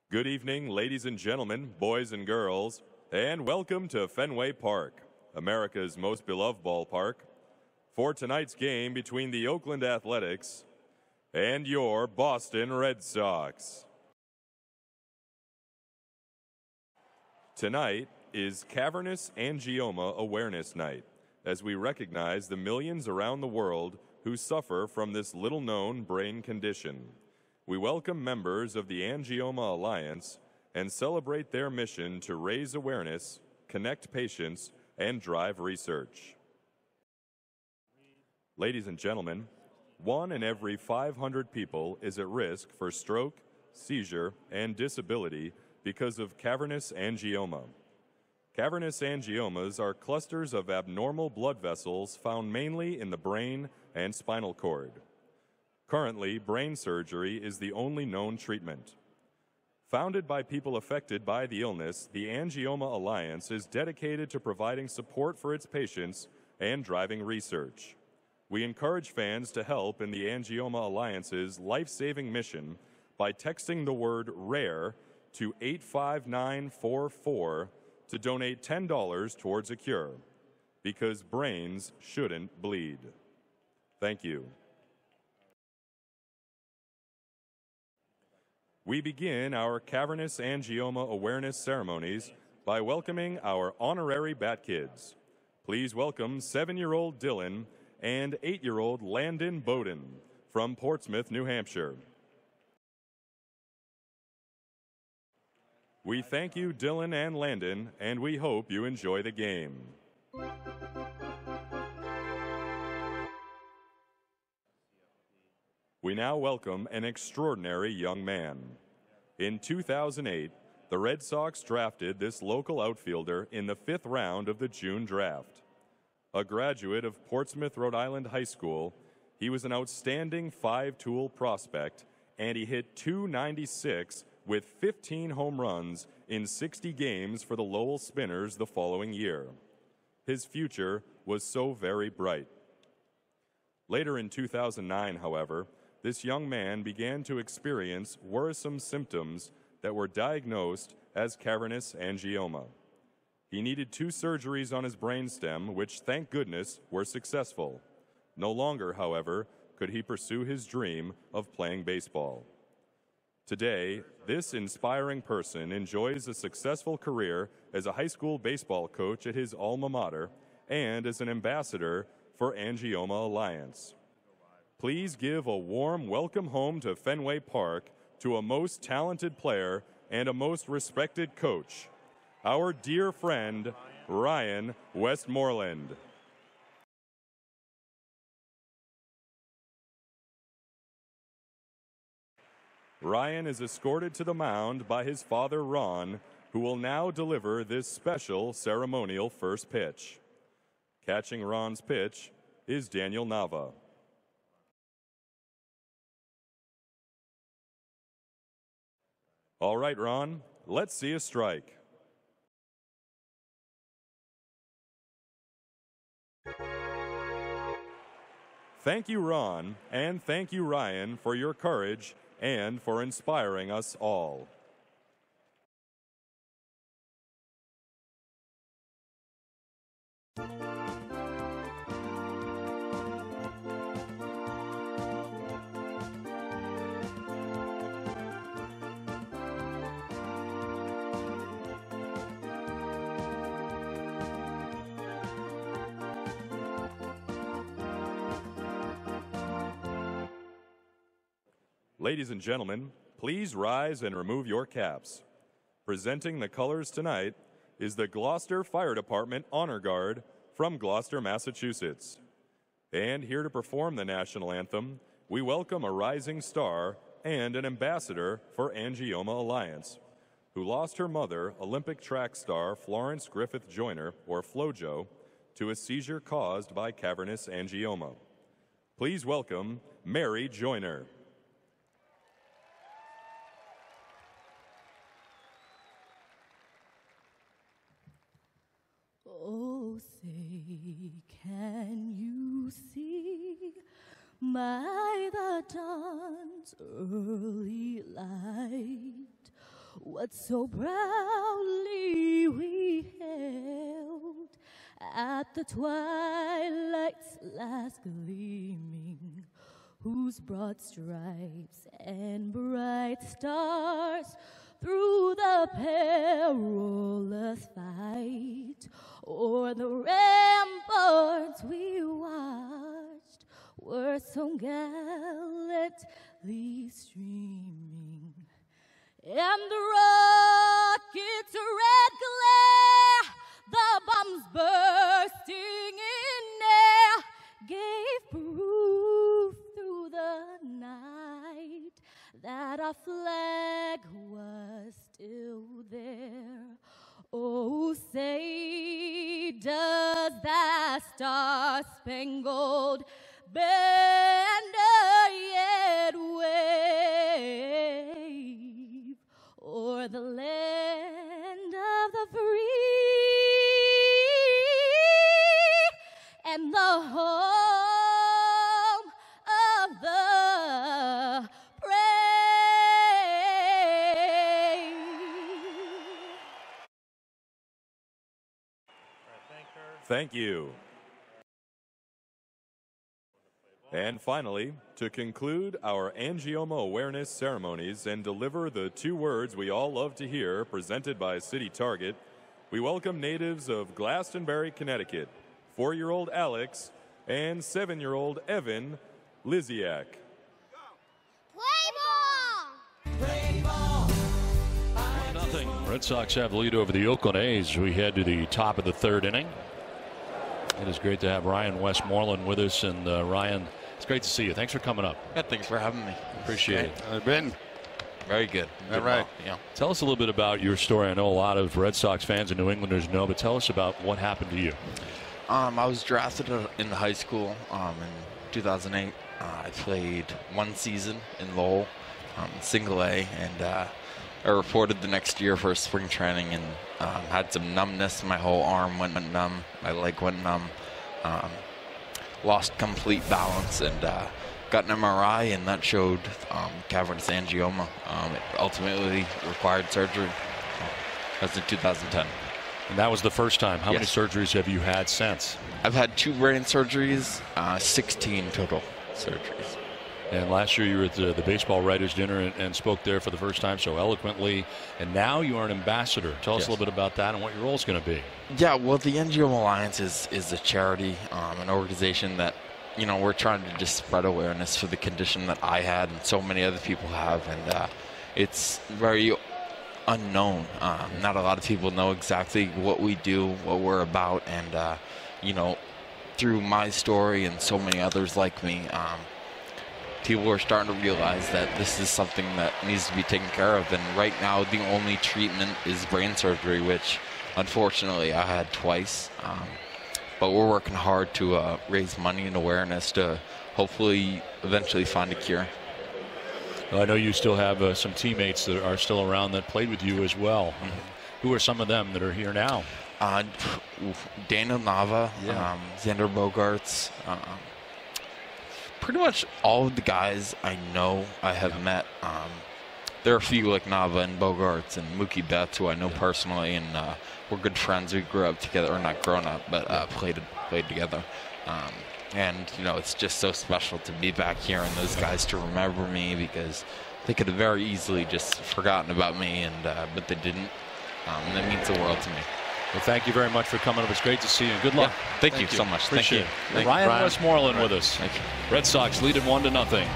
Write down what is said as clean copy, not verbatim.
Good evening, ladies and gentlemen, boys and girls, and welcome to Fenway Park, America's most beloved ballpark, for tonight's game between the Oakland Athletics and your Boston Red Sox. Tonight is Cavernous Angioma Awareness Night, as we recognize the millions around the world who suffer from this little-known brain condition. We welcome members of the Angioma Alliance and celebrate their mission to raise awareness, connect patients, and drive research. Ladies and gentlemen, 1 in every 500 people is at risk for stroke, seizure, and disability because of cavernous angioma. Cavernous angiomas are clusters of abnormal blood vessels found mainly in the brain and spinal cord. Currently, brain surgery is the only known treatment. Founded by people affected by the illness, the Angioma Alliance is dedicated to providing support for its patients and driving research. We encourage fans to help in the Angioma Alliance's life-saving mission by texting the word RARE to 85944 to donate $10 towards a cure, because brains shouldn't bleed. Thank you. We begin our Cavernous Angioma Awareness ceremonies by welcoming our honorary Bat Kids. Please welcome 7-year-old Dylan and 8-year-old Landon Bowden from Portsmouth, New Hampshire. We thank you, Dylan and Landon, and we hope you enjoy the game. We now welcome an extraordinary young man. In 2008, the Red Sox drafted this local outfielder in the 5th round of the June draft. A graduate of Portsmouth, Rhode Island High School, he was an outstanding 5-tool prospect, and he hit .296 with 15 home runs in 60 games for the Lowell Spinners the following year. His future was so very bright. Later in 2009, however, this young man began to experience worrisome symptoms that were diagnosed as cavernous angioma. He needed 2 surgeries on his brainstem, which, thank goodness, were successful. No longer, however, could he pursue his dream of playing baseball. Today, this inspiring person enjoys a successful career as a high school baseball coach at his alma mater and as an ambassador for Angioma Alliance. Please give a warm welcome home to Fenway Park to a most talented player and a most respected coach, our dear friend, Ryan Westmoreland. Ryan is escorted to the mound by his father, Ron, who will now deliver this special ceremonial first pitch. Catching Ron's pitch is Daniel Nava. All right, Ron, let's see a strike. Thank you, Ron, and thank you, Ryan, for your courage and for inspiring us all. Ladies and gentlemen, please rise and remove your caps. Presenting the colors tonight is the Gloucester Fire Department Honor Guard from Gloucester, Massachusetts. And here to perform the national anthem, we welcome a rising star and an ambassador for Angioma Alliance, who lost her mother, Olympic track star Florence Griffith Joyner, or FloJo, to a seizure caused by cavernous angioma. Please welcome Mary Joyner. Oh, say, can you see by the dawn's early light what so proudly we held at the twilight's last gleaming, whose broad stripes and bright stars through the perilous fight o'er the ramparts we watched were so gallantly streaming, and the rocket's red glare, the bombs bursting in air, gave proof through the night that our flag was still there. Oh, say, does that star-spangled banner yet wave o'er the land of the free and the home of the brave? Thank you. And finally, to conclude our angioma awareness ceremonies and deliver the 2 words we all love to hear presented by City Target, we welcome natives of Glastonbury, Connecticut, 4-year-old Alex and 7-year-old Evan Liziak. Play ball! 1-0. Red Sox have lead over the Oakland A's. We head to the top of the 3rd inning. It is great to have Ryan Westmoreland with us. And Ryan, it's great to see you. Thanks for coming up. Yeah, thanks for having me. Appreciate it. I've been very good. All right. Yeah. Tell us a little bit about your story. I know a lot of Red Sox fans and New Englanders know, but tell us about what happened to you. I was drafted in high school in 2008. I played 1 season in Lowell, single A, and I reported the next year for spring training and had some numbness. My whole arm went numb. My leg went numb. Lost complete balance and got an MRI, and that showed cavernous angioma. It ultimately required surgery. That was in 2010. And that was the first time. How many Yes. surgeries have you had since? I've had 2 brain surgeries, 16 total surgeries. And last year you were at the baseball writers dinner and spoke there for the first time so eloquently. And now you are an ambassador. Tell us Yes. a little bit about that and what your role is going to be. Yeah, well, the Angioma Alliance is a charity, an organization that, we're trying to just spread awareness for the condition that I had and so many other people have. And it's very unknown. Not a lot of people know exactly what we do, what we're about. And, through my story and so many others like me, people are starting to realize that this is something that needs to be taken care of. And right now, the only treatment is brain surgery, which unfortunately I had twice. But we're working hard to raise money and awareness to hopefully eventually find a cure. Well, I know you still have some teammates that are still around that played with you as well. Mm-hmm. Who are some of them that are here now? Daniel Nava, Yeah. Xander Bogaerts, pretty much all of the guys I know I have met. There are a few like Nava and Bogaerts and Mookie Betts who I know personally, and we're good friends. We grew up together, or not grown up, but played together. And it's just so special to be back here and those guys to remember me, because they could have very easily just forgotten about me, and but they didn't. And that means the world to me. Well, thank you very much for coming up. It's great to see you. Good luck. Yeah, thank you so much. Appreciate Thank it. you. Ryan Brian. Westmoreland with us. Thank you. Red Sox lead it 1-0.